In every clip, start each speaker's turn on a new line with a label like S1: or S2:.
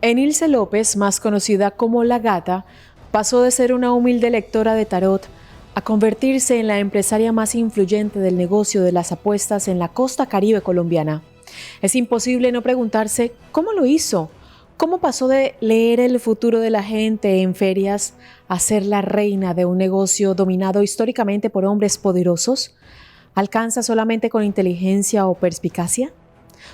S1: Enilce López, más conocida como La Gata, pasó de ser una humilde lectora de tarot a convertirse en la empresaria más influyente del negocio de las apuestas en la costa caribe colombiana. Es imposible no preguntarse cómo lo hizo, cómo pasó de leer el futuro de la gente en ferias a ser la reina de un negocio dominado históricamente por hombres poderosos. ¿Alcanza solamente con inteligencia o perspicacia?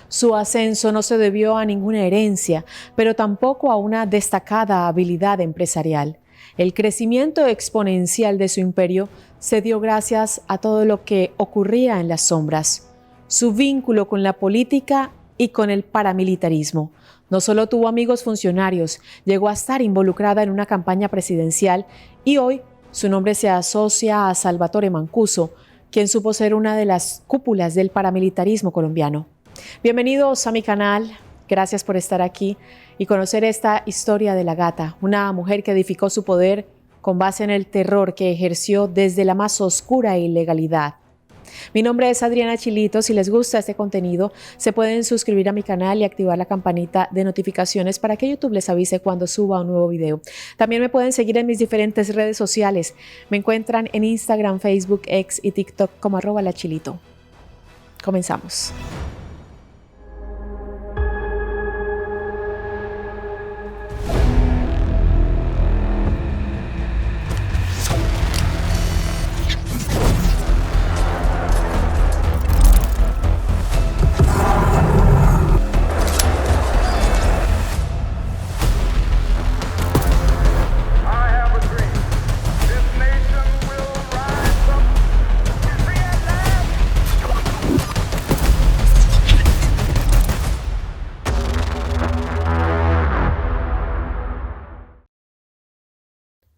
S1: Su ascenso no se debió a ninguna herencia, pero tampoco a una destacada habilidad empresarial. El crecimiento exponencial de su imperio se dio gracias a todo lo que ocurría en las sombras. Su vínculo con la política y con el paramilitarismo. No solo tuvo amigos funcionarios, llegó a estar involucrada en una campaña presidencial y hoy su nombre se asocia a Salvatore Mancuso, quien supo ser una de las cúpulas del paramilitarismo colombiano. Bienvenidos a mi canal, gracias por estar aquí y conocer esta historia de La Gata, una mujer que edificó su poder con base en el terror que ejerció desde la más oscura ilegalidad. Mi nombre es Adriana Chilito. Si les gusta este contenido, se pueden suscribir a mi canal y activar la campanita de notificaciones para que YouTube les avise cuando suba un nuevo video. También me pueden seguir en mis diferentes redes sociales. Me encuentran en Instagram, Facebook, X y TikTok como @lachilito. Comenzamos.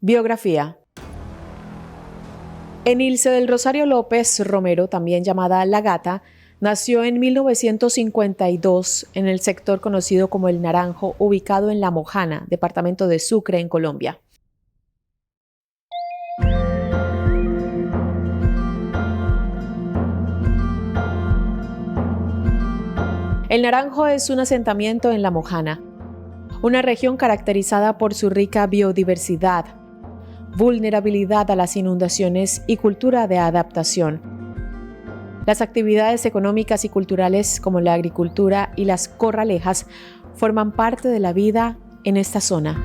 S1: Biografía. Enilce del Rosario López Romero, también llamada La Gata, nació en 1952 en el sector conocido como El Naranjo, ubicado en La Mojana, departamento de Sucre, en Colombia. El Naranjo es un asentamiento en La Mojana, una región caracterizada por su rica biodiversidad, vulnerabilidad a las inundaciones y cultura de adaptación. Las actividades económicas y culturales como la agricultura y las corralejas forman parte de la vida en esta zona.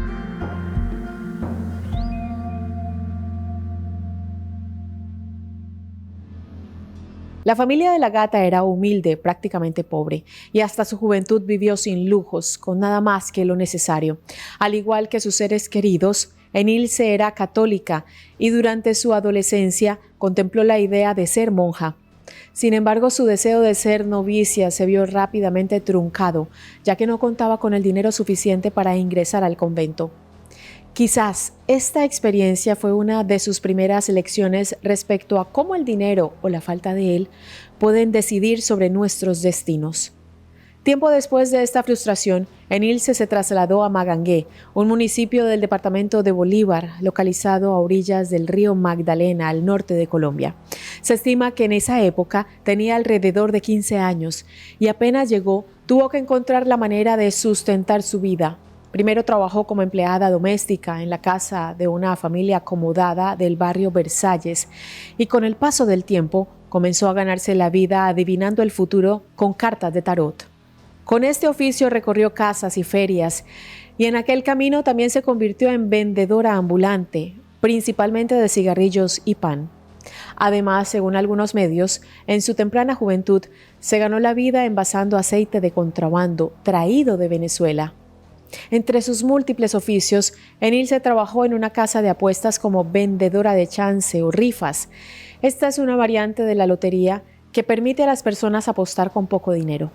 S1: La familia de La Gata era humilde, prácticamente pobre, y hasta su juventud vivió sin lujos, con nada más que lo necesario. Al igual que sus seres queridos, Enilce era católica y durante su adolescencia contempló la idea de ser monja. Sin embargo, su deseo de ser novicia se vio rápidamente truncado, ya que no contaba con el dinero suficiente para ingresar al convento. Quizás esta experiencia fue una de sus primeras lecciones respecto a cómo el dinero o la falta de él pueden decidir sobre nuestros destinos. Tiempo después de esta frustración, Enilce se trasladó a Magangué, un municipio del departamento de Bolívar, localizado a orillas del río Magdalena, al norte de Colombia. Se estima que en esa época tenía alrededor de 15 años y apenas llegó, tuvo que encontrar la manera de sustentar su vida. Primero trabajó como empleada doméstica en la casa de una familia acomodada del barrio Versalles y con el paso del tiempo comenzó a ganarse la vida adivinando el futuro con cartas de tarot. Con este oficio recorrió casas y ferias y en aquel camino también se convirtió en vendedora ambulante, principalmente de cigarrillos y pan. Además, según algunos medios, en su temprana juventud se ganó la vida envasando aceite de contrabando traído de Venezuela. Entre sus múltiples oficios, Enilce trabajó en una casa de apuestas como vendedora de chance o rifas. Esta es una variante de la lotería que permite a las personas apostar con poco dinero.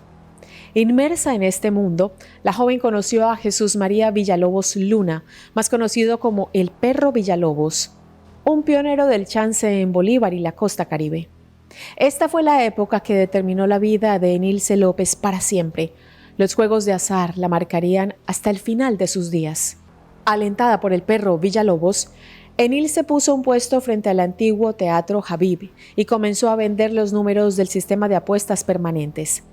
S1: Inmersa en este mundo, la joven conoció a Jesús María Villalobos Luna, más conocido como el Perro Villalobos, un pionero del chance en Bolívar y la costa caribe. Esta fue la época que determinó la vida de Enilce López para siempre. Los juegos de azar la marcarían hasta el final de sus días. Alentada por el Perro Villalobos, Enilce puso un puesto frente al antiguo Teatro Habib y comenzó a vender los números del sistema de apuestas permanentes.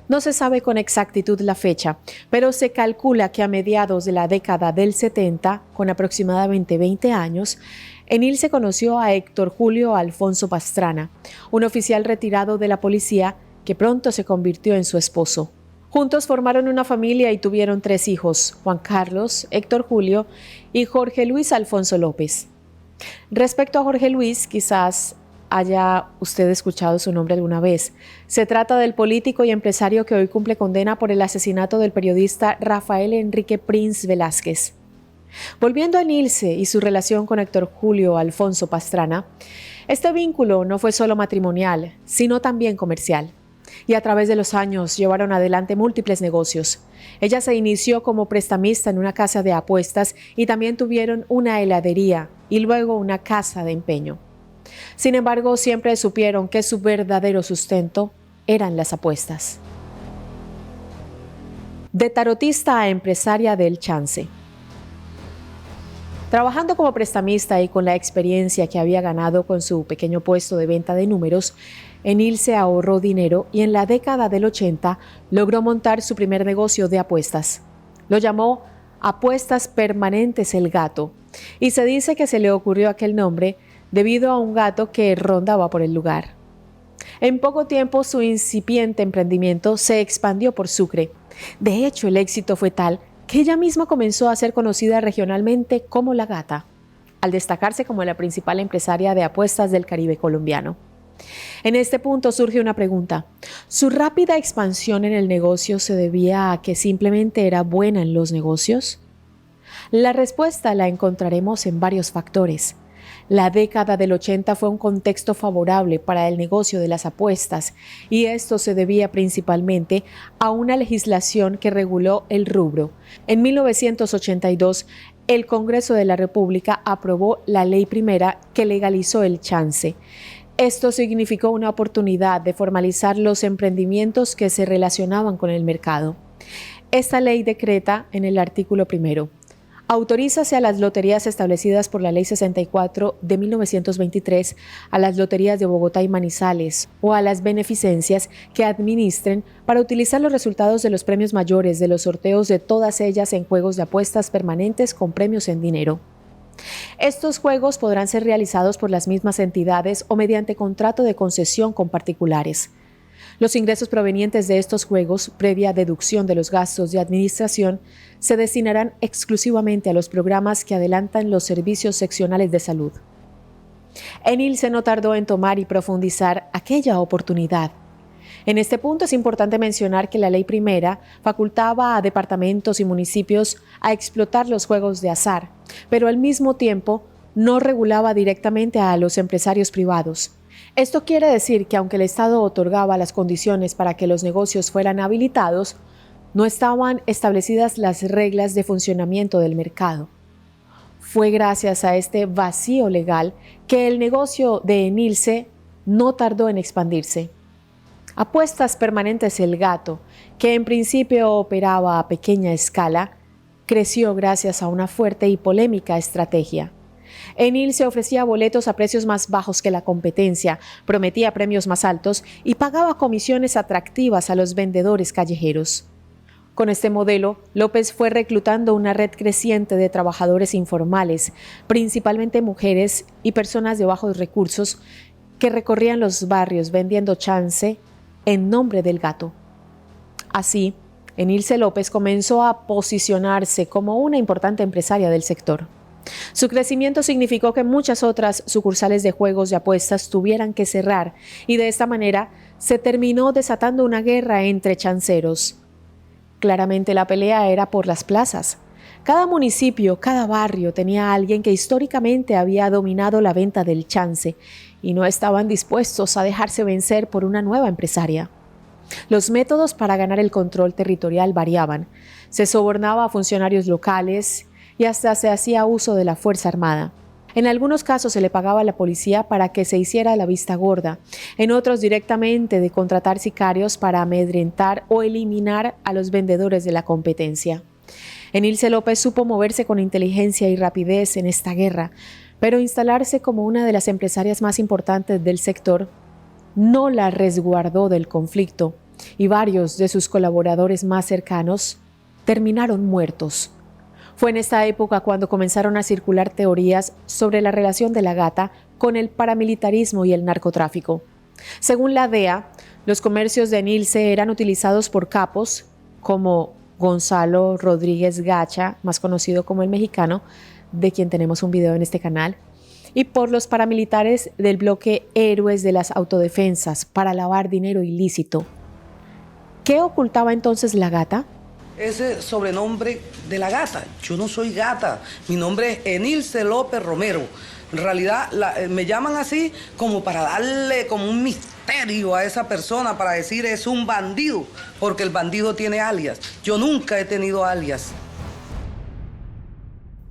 S1: No se sabe con exactitud la fecha, pero se calcula que a mediados de la década del 70, con aproximadamente 20 años, Enilce conoció a Héctor Julio Alfonso Pastrana, un oficial retirado de la policía que pronto se convirtió en su esposo. Juntos formaron una familia y tuvieron 3 hijos, Juan Carlos, Héctor Julio y Jorge Luis Alfonso López. Respecto a Jorge Luis, quizás haya usted escuchado su nombre alguna vez. Se trata del político y empresario que hoy cumple condena por el asesinato del periodista Rafael Enrique Prince Velázquez. Volviendo a Enilce y su relación con Héctor Julio Alfonso Pastrana, este vínculo no fue solo matrimonial, sino también comercial. Y a través de los años llevaron adelante múltiples negocios. Ella se inició como prestamista en una casa de apuestas y también tuvieron una heladería y luego una casa de empeño. Sin embargo, siempre supieron que su verdadero sustento eran las apuestas. De tarotista a empresaria del chance. Trabajando como prestamista y con la experiencia que había ganado con su pequeño puesto de venta de números, Enilce ahorró dinero y en la década del 80 logró montar su primer negocio de apuestas. Lo llamó Apuestas Permanentes El Gato y se dice que se le ocurrió aquel nombre debido a un gato que rondaba por el lugar. En poco tiempo su incipiente emprendimiento se expandió por Sucre. De hecho, el éxito fue tal que ella misma comenzó a ser conocida regionalmente como La Gata, al destacarse como la principal empresaria de apuestas del Caribe colombiano. En este punto surge una pregunta. ¿Su rápida expansión en el negocio se debía a que simplemente era buena en los negocios? La respuesta la encontraremos en varios factores. La década del 80 fue un contexto favorable para el negocio de las apuestas y esto se debía principalmente a una legislación que reguló el rubro. En 1982, el Congreso de la República aprobó la Ley Primera que legalizó el chance. Esto significó una oportunidad de formalizar los emprendimientos que se relacionaban con el mercado. Esta ley decreta en el artículo 1: autorízase a las loterías establecidas por la Ley 64 de 1923, a las loterías de Bogotá y Manizales o a las beneficencias que administren para utilizar los resultados de los premios mayores de los sorteos de todas ellas en juegos de apuestas permanentes con premios en dinero. Estos juegos podrán ser realizados por las mismas entidades o mediante contrato de concesión con particulares. Los ingresos provenientes de estos juegos, previa deducción de los gastos de administración, se destinarán exclusivamente a los programas que adelantan los servicios seccionales de salud. Enilce no tardó en tomar y profundizar aquella oportunidad. En este punto es importante mencionar que la Ley Primera facultaba a departamentos y municipios a explotar los juegos de azar, pero al mismo tiempo no regulaba directamente a los empresarios privados. Esto quiere decir que aunque el Estado otorgaba las condiciones para que los negocios fueran habilitados, no estaban establecidas las reglas de funcionamiento del mercado. Fue gracias a este vacío legal que el negocio de Enilce no tardó en expandirse. Apuestas Permanentes El Gato, que en principio operaba a pequeña escala, creció gracias a una fuerte y polémica estrategia. Enilce ofrecía boletos a precios más bajos que la competencia, prometía premios más altos y pagaba comisiones atractivas a los vendedores callejeros. Con este modelo, López fue reclutando una red creciente de trabajadores informales, principalmente mujeres y personas de bajos recursos, que recorrían los barrios vendiendo chance en nombre del gato. Así, Enilce López comenzó a posicionarse como una importante empresaria del sector. Su crecimiento significó que muchas otras sucursales de juegos de apuestas tuvieran que cerrar y de esta manera se terminó desatando una guerra entre chanceros. Claramente la pelea era por las plazas. Cada municipio, cada barrio tenía a alguien que históricamente había dominado la venta del chance y no estaban dispuestos a dejarse vencer por una nueva empresaria. Los métodos para ganar el control territorial variaban. Se sobornaba a funcionarios locales y hasta se hacía uso de la Fuerza Armada. En algunos casos se le pagaba a la policía para que se hiciera la vista gorda, en otros directamente de contratar sicarios para amedrentar o eliminar a los vendedores de la competencia. Enilce López supo moverse con inteligencia y rapidez en esta guerra, pero instalarse como una de las empresarias más importantes del sector no la resguardó del conflicto, y varios de sus colaboradores más cercanos terminaron muertos. Fue en esta época cuando comenzaron a circular teorías sobre la relación de la Gata con el paramilitarismo y el narcotráfico. Según la DEA, los comercios de Nilce eran utilizados por capos como Gonzalo Rodríguez Gacha, más conocido como el Mexicano, de quien tenemos un video en este canal, y por los paramilitares del bloque Héroes de las Autodefensas para lavar dinero ilícito. ¿Qué ocultaba entonces la Gata?
S2: Ese sobrenombre de la Gata. Yo no soy Gata, mi nombre es Enilce López Romero. En realidad me llaman así como para darle como un misterio a esa persona, para decir es un bandido, porque el bandido tiene alias. Yo nunca he tenido alias.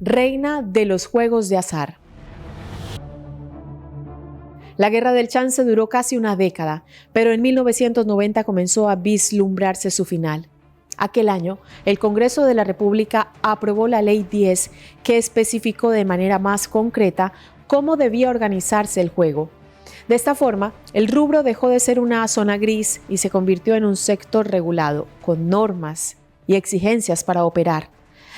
S1: Reina de los juegos de azar. La Guerra del Chance duró casi una década, pero en 1990 comenzó a vislumbrarse su final. Aquel año, el Congreso de la República aprobó la Ley 10, que especificó de manera más concreta cómo debía organizarse el juego. De esta forma, el rubro dejó de ser una zona gris y se convirtió en un sector regulado, con normas y exigencias para operar.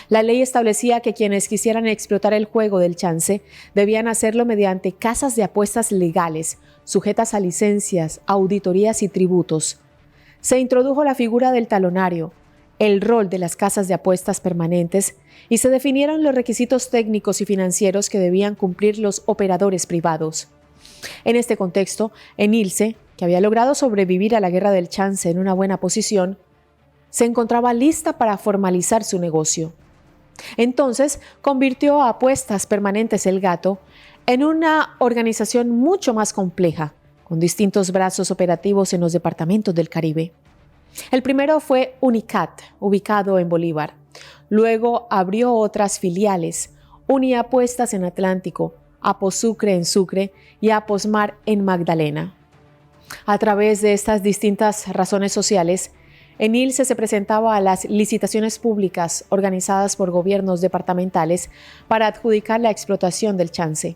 S1: La ley establecía que quienes quisieran explotar el juego del chance debían hacerlo mediante casas de apuestas legales, sujetas a licencias, auditorías y tributos. Se introdujo la figura del talonario, el rol de las casas de apuestas permanentes y se definieron los requisitos técnicos y financieros que debían cumplir los operadores privados. En este contexto, Enilce, que había logrado sobrevivir a la Guerra del Chance en una buena posición, se encontraba lista para formalizar su negocio. Entonces, convirtió a Apuestas Permanentes El Gato en una organización mucho más compleja, con distintos brazos operativos en los departamentos del Caribe. El primero fue Unicat, ubicado en Bolívar. Luego abrió otras filiales, Uniapuestas en Atlántico, Aposucre en Sucre y Aposmar en Magdalena. A través de estas distintas razones sociales, Enilce se presentaba a las licitaciones públicas organizadas por gobiernos departamentales para adjudicar la explotación del chance.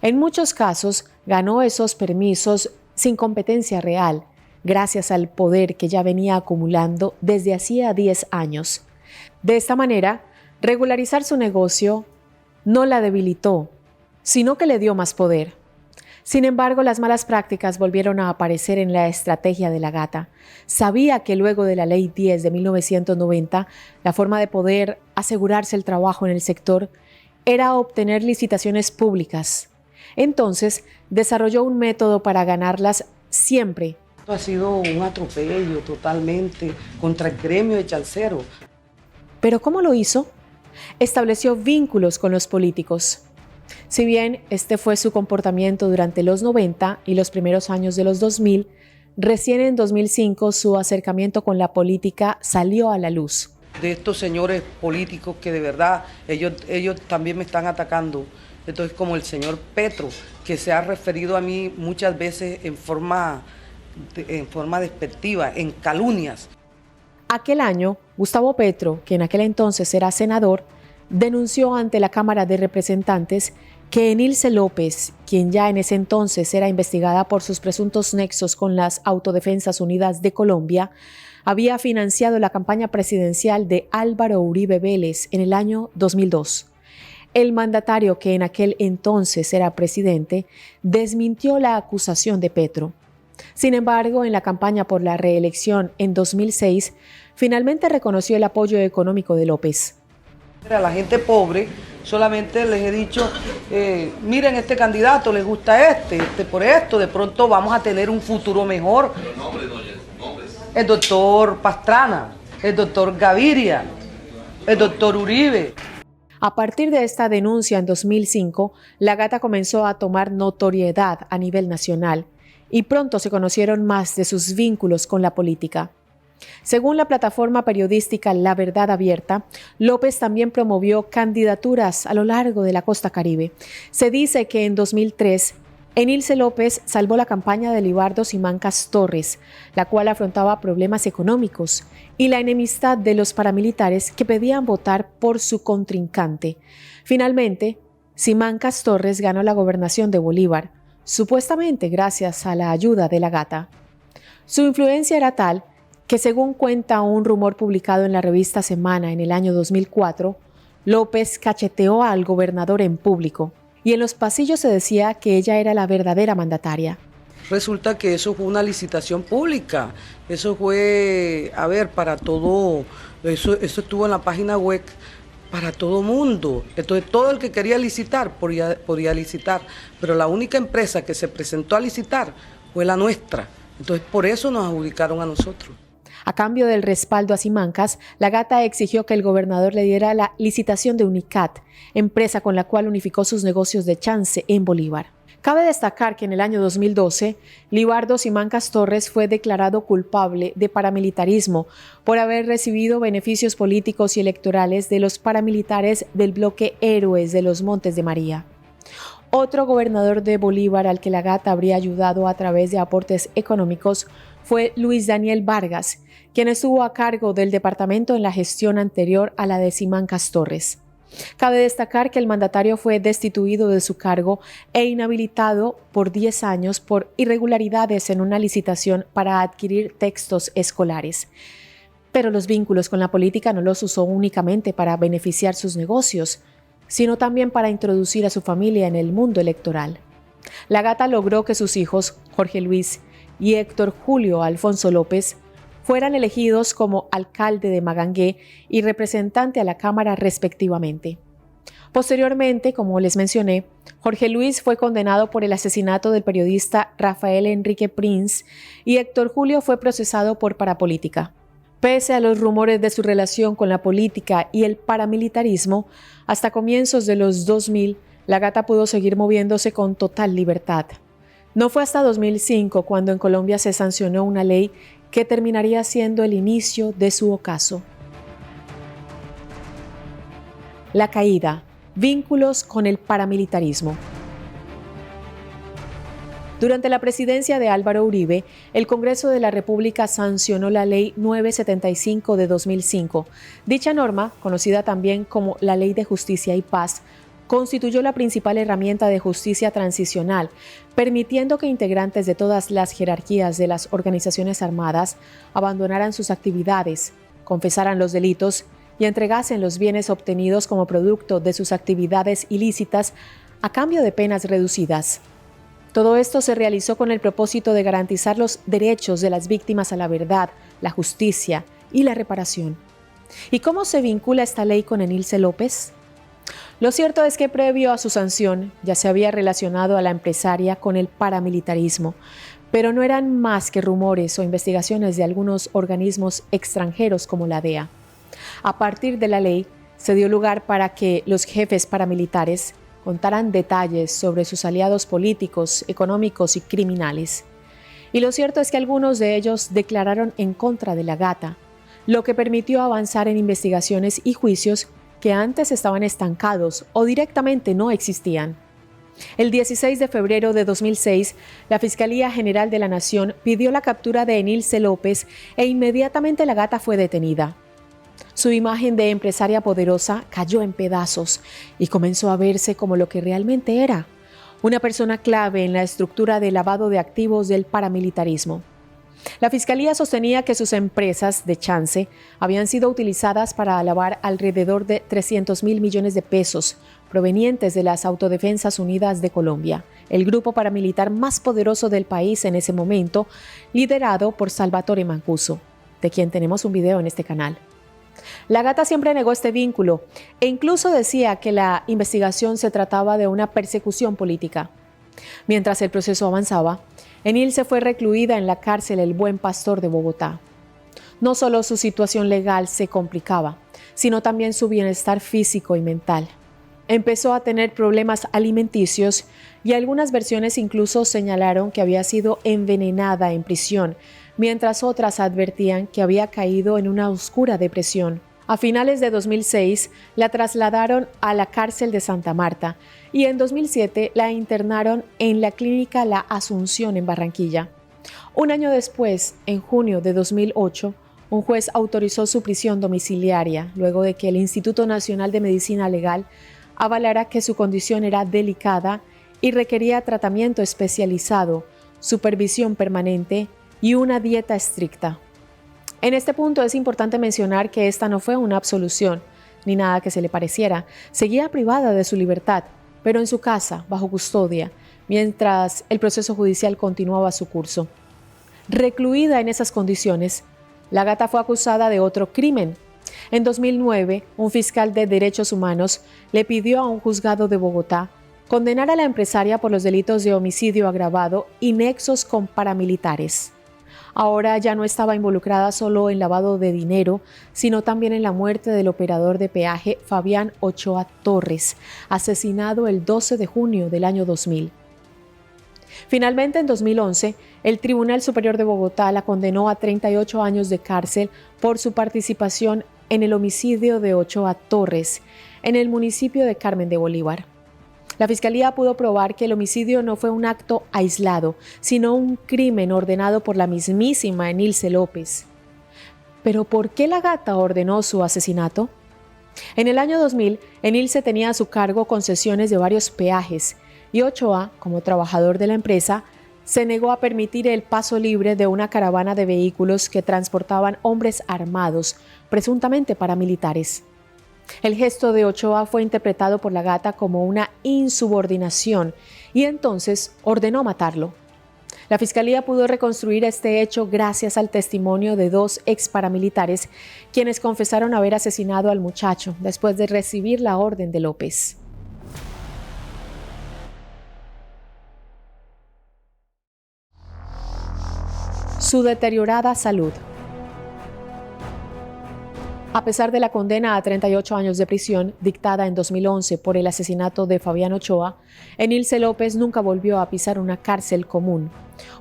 S1: En muchos casos, ganó esos permisos sin competencia real, gracias al poder que ya venía acumulando desde hacía 10 años. De esta manera, regularizar su negocio no la debilitó, sino que le dio más poder. Sin embargo, las malas prácticas volvieron a aparecer en la estrategia de la Gata. Sabía que luego de la Ley 10 de 1990, la forma de poder asegurarse el trabajo en el sector era obtener licitaciones públicas. Entonces, desarrolló un método para ganarlas siempre.
S2: Esto ha sido un atropello totalmente contra el gremio de chanceros.
S1: ¿Pero cómo lo hizo? Estableció vínculos con los políticos. Si bien este fue su comportamiento durante los 90 y los primeros años de los 2000, recién en 2005 su acercamiento con la política salió a la luz.
S2: De estos señores políticos que de verdad ellos también me están atacando. Entonces, como el señor Petro, que se ha referido a mí muchas veces en forma despectiva, en calumnias.
S1: Aquel año, Gustavo Petro, que en aquel entonces era senador, denunció ante la Cámara de Representantes que Enilce López, quien ya en ese entonces era investigada por sus presuntos nexos con las Autodefensas Unidas de Colombia, había financiado la campaña presidencial de Álvaro Uribe Vélez en el año 2002. El mandatario, que en aquel entonces era presidente, desmintió la acusación de Petro. Sin embargo, en la campaña por la reelección en 2006, finalmente reconoció el apoyo económico de López.
S2: A la gente pobre solamente les he dicho, miren este candidato, les gusta por esto, de pronto vamos a tener un futuro mejor. El doctor Pastrana, el doctor Gaviria, el doctor Uribe.
S1: A partir de esta denuncia en 2005, la Gata comenzó a tomar notoriedad a nivel nacional y pronto se conocieron más de sus vínculos con la política. Según la plataforma periodística La Verdad Abierta, López también promovió candidaturas a lo largo de la costa Caribe. Se dice que en 2003, Enilce López salvó la campaña de Libardo Simancas Torres, la cual afrontaba problemas económicos y la enemistad de los paramilitares que pedían votar por su contrincante. Finalmente, Simancas Torres ganó la gobernación de Bolívar, supuestamente gracias a la ayuda de la Gata. Su influencia era tal que según cuenta un rumor publicado en la revista Semana en el año 2004, López cacheteó al gobernador en público y en los pasillos se decía que ella era la verdadera mandataria.
S2: Resulta que eso fue una licitación pública, eso fue, para todo, eso estuvo en la página web para todo mundo. Entonces todo el que quería licitar podía licitar, pero la única empresa que se presentó a licitar fue la nuestra. Entonces por eso nos adjudicaron a nosotros.
S1: A cambio del respaldo a Simancas, la Gata exigió que el gobernador le diera la licitación de Unicat, empresa con la cual unificó sus negocios de chance en Bolívar. Cabe destacar que en el año 2012, Libardo Simancas Torres fue declarado culpable de paramilitarismo por haber recibido beneficios políticos y electorales de los paramilitares del bloque Héroes de los Montes de María. Otro gobernador de Bolívar al que la Gata habría ayudado a través de aportes económicos fue Luis Daniel Vargas, quien estuvo a cargo del departamento en la gestión anterior a la de Simancas Torres. Cabe destacar que el mandatario fue destituido de su cargo e inhabilitado por 10 años por irregularidades en una licitación para adquirir textos escolares. Pero los vínculos con la política no los usó únicamente para beneficiar sus negocios, sino también para introducir a su familia en el mundo electoral. La Gata logró que sus hijos, Jorge Luis y Héctor Julio Alfonso López, fueran elegidos como alcalde de Magangué y representante a la Cámara respectivamente. Posteriormente, como les mencioné, Jorge Luis fue condenado por el asesinato del periodista Rafael Enrique Prince y Héctor Julio fue procesado por parapolítica. Pese a los rumores de su relación con la política y el paramilitarismo, hasta comienzos de los 2000, la Gata pudo seguir moviéndose con total libertad. No fue hasta 2005 cuando en Colombia se sancionó una ley que terminaría siendo el inicio de su ocaso. La caída, vínculos con el paramilitarismo. Durante la presidencia de Álvaro Uribe, el Congreso de la República sancionó la Ley 975 de 2005. Dicha norma, conocida también como la Ley de Justicia y Paz, constituyó la principal herramienta de justicia transicional, permitiendo que integrantes de todas las jerarquías de las organizaciones armadas abandonaran sus actividades, confesaran los delitos y entregasen los bienes obtenidos como producto de sus actividades ilícitas a cambio de penas reducidas. Todo esto se realizó con el propósito de garantizar los derechos de las víctimas a la verdad, la justicia y la reparación. ¿Y cómo se vincula esta ley con Enilce López? Lo cierto es que previo a su sanción ya se había relacionado a la empresaria con el paramilitarismo, pero no eran más que rumores o investigaciones de algunos organismos extranjeros como la DEA. A partir de la ley, se dio lugar para que los jefes paramilitares contaran detalles sobre sus aliados políticos, económicos y criminales. Y lo cierto es que algunos de ellos declararon en contra de la Gata, lo que permitió avanzar en investigaciones y juicios que antes estaban estancados o directamente no existían. El 16 de febrero de 2006, la Fiscalía General de la Nación pidió la captura de Enilce López e inmediatamente la Gata fue detenida. Su imagen de empresaria poderosa cayó en pedazos y comenzó a verse como lo que realmente era, una persona clave en la estructura de lavado de activos del paramilitarismo. La Fiscalía sostenía que sus empresas de chance habían sido utilizadas para lavar alrededor de 300.000 millones de pesos provenientes de las Autodefensas Unidas de Colombia, el grupo paramilitar más poderoso del país en ese momento, liderado por Salvatore Mancuso, de quien tenemos un video en este canal. La Gata siempre negó este vínculo e incluso decía que la investigación se trataba de una persecución política. Mientras el proceso avanzaba, Enilce fue recluida en la cárcel El Buen Pastor de Bogotá. No solo su situación legal se complicaba, sino también su bienestar físico y mental. Empezó a tener problemas alimenticios y algunas versiones incluso señalaron que había sido envenenada en prisión, mientras otras advertían que había caído en una oscura depresión. A finales de 2006 la trasladaron a la cárcel de Santa Marta y en 2007 la internaron en la clínica La Asunción en Barranquilla. Un año después, en junio de 2008, un juez autorizó su prisión domiciliaria luego de que el Instituto Nacional de Medicina Legal avalara que su condición era delicada y requería tratamiento especializado, supervisión permanente y una dieta estricta. En este punto es importante mencionar que esta no fue una absolución, ni nada que se le pareciera. Seguía privada de su libertad, pero en su casa, bajo custodia, mientras el proceso judicial continuaba su curso. Recluida en esas condiciones, la gata fue acusada de otro crimen. En 2009, un fiscal de derechos humanos le pidió a un juzgado de Bogotá condenar a la empresaria por los delitos de homicidio agravado y nexos con paramilitares. Ahora ya no estaba involucrada solo en lavado de dinero, sino también en la muerte del operador de peaje Fabián Ochoa Torres, asesinado el 12 de junio del año 2000. Finalmente, en 2011, el Tribunal Superior de Bogotá la condenó a 38 años de cárcel por su participación en el homicidio de Ochoa Torres, en el municipio de Carmen de Bolívar. La Fiscalía pudo probar que el homicidio no fue un acto aislado, sino un crimen ordenado por la mismísima Enilce López. ¿Pero por qué la gata ordenó su asesinato? En el año 2000, Enilce tenía a su cargo concesiones de varios peajes y Ochoa, como trabajador de la empresa, se negó a permitir el paso libre de una caravana de vehículos que transportaban hombres armados, presuntamente paramilitares. El gesto de Ochoa fue interpretado por la gata como una insubordinación y entonces ordenó matarlo. La Fiscalía pudo reconstruir este hecho gracias al testimonio de 2 ex paramilitares, quienes confesaron haber asesinado al muchacho después de recibir la orden de López. Su deteriorada salud. A pesar de la condena a 38 años de prisión dictada en 2011 por el asesinato de Fabián Ochoa, Enilce López nunca volvió a pisar una cárcel común.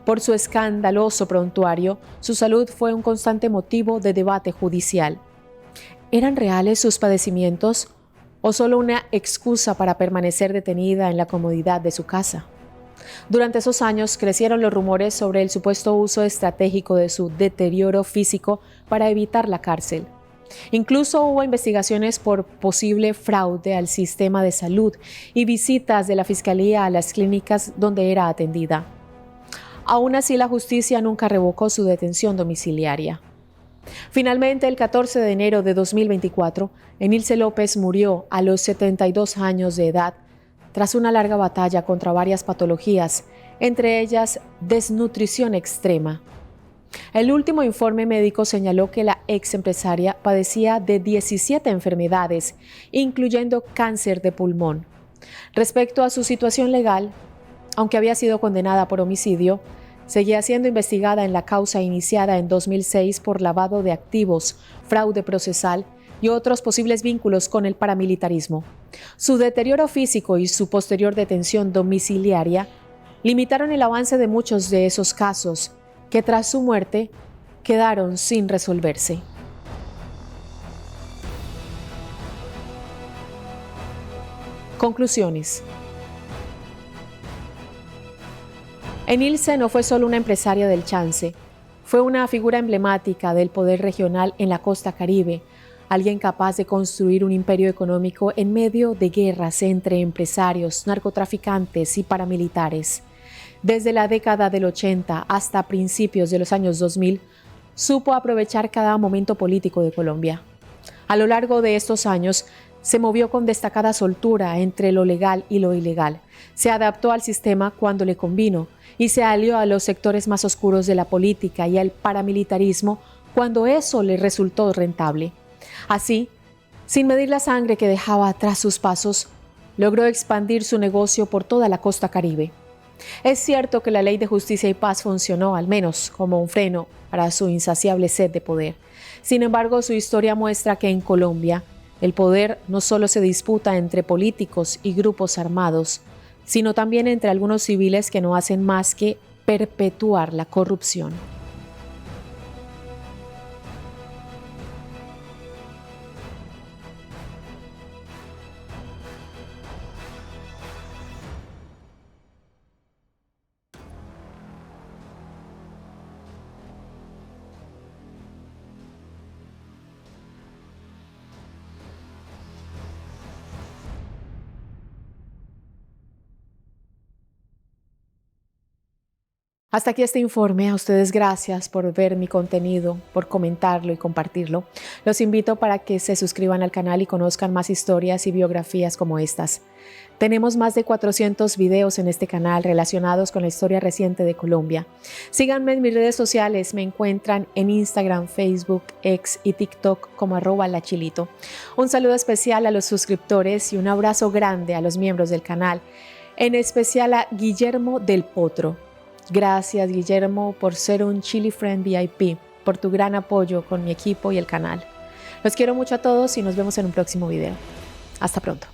S1: Por su escandaloso prontuario, su salud fue un constante motivo de debate judicial. ¿Eran reales sus padecimientos o solo una excusa para permanecer detenida en la comodidad de su casa? Durante esos años crecieron los rumores sobre el supuesto uso estratégico de su deterioro físico para evitar la cárcel. Incluso hubo investigaciones por posible fraude al sistema de salud y visitas de la Fiscalía a las clínicas donde era atendida. Aún así, la justicia nunca revocó su detención domiciliaria. Finalmente, el 14 de enero de 2024, Enilce López murió a los 72 años de edad tras una larga batalla contra varias patologías, entre ellas desnutrición extrema. El último informe médico señaló que la ex empresaria padecía de 17 enfermedades, incluyendo cáncer de pulmón. Respecto a su situación legal, aunque había sido condenada por homicidio, seguía siendo investigada en la causa iniciada en 2006 por lavado de activos, fraude procesal y otros posibles vínculos con el paramilitarismo. Su deterioro físico y su posterior detención domiciliaria limitaron el avance de muchos de esos casos, que tras su muerte quedaron sin resolverse. Conclusiones. Enilce no fue solo una empresaria del chance, fue una figura emblemática del poder regional en la costa Caribe, alguien capaz de construir un imperio económico en medio de guerras entre empresarios, narcotraficantes y paramilitares. Desde la década del 80 hasta principios de los años 2000, supo aprovechar cada momento político de Colombia. A lo largo de estos años, se movió con destacada soltura entre lo legal y lo ilegal. Se adaptó al sistema cuando le convino y se alió a los sectores más oscuros de la política y al paramilitarismo cuando eso le resultó rentable. Así, sin medir la sangre que dejaba tras sus pasos, logró expandir su negocio por toda la costa Caribe. Es cierto que la Ley de Justicia y Paz funcionó, al menos, como un freno para su insaciable sed de poder. Sin embargo, su historia muestra que en Colombia, el poder no solo se disputa entre políticos y grupos armados, sino también entre algunos civiles que no hacen más que perpetuar la corrupción. Hasta aquí este informe. A ustedes gracias por ver mi contenido, por comentarlo y compartirlo. Los invito para que se suscriban al canal y conozcan más historias y biografías como estas. Tenemos más de 400 videos en este canal relacionados con la historia reciente de Colombia. Síganme en mis redes sociales, me encuentran en Instagram, Facebook, X y TikTok como @lachilito. Un saludo especial a los suscriptores y un abrazo grande a los miembros del canal, en especial a Guillermo del Potro. Gracias, Guillermo, por ser un Chili Friend VIP, por tu gran apoyo con mi equipo y el canal. Los quiero mucho a todos y nos vemos en un próximo video. Hasta pronto.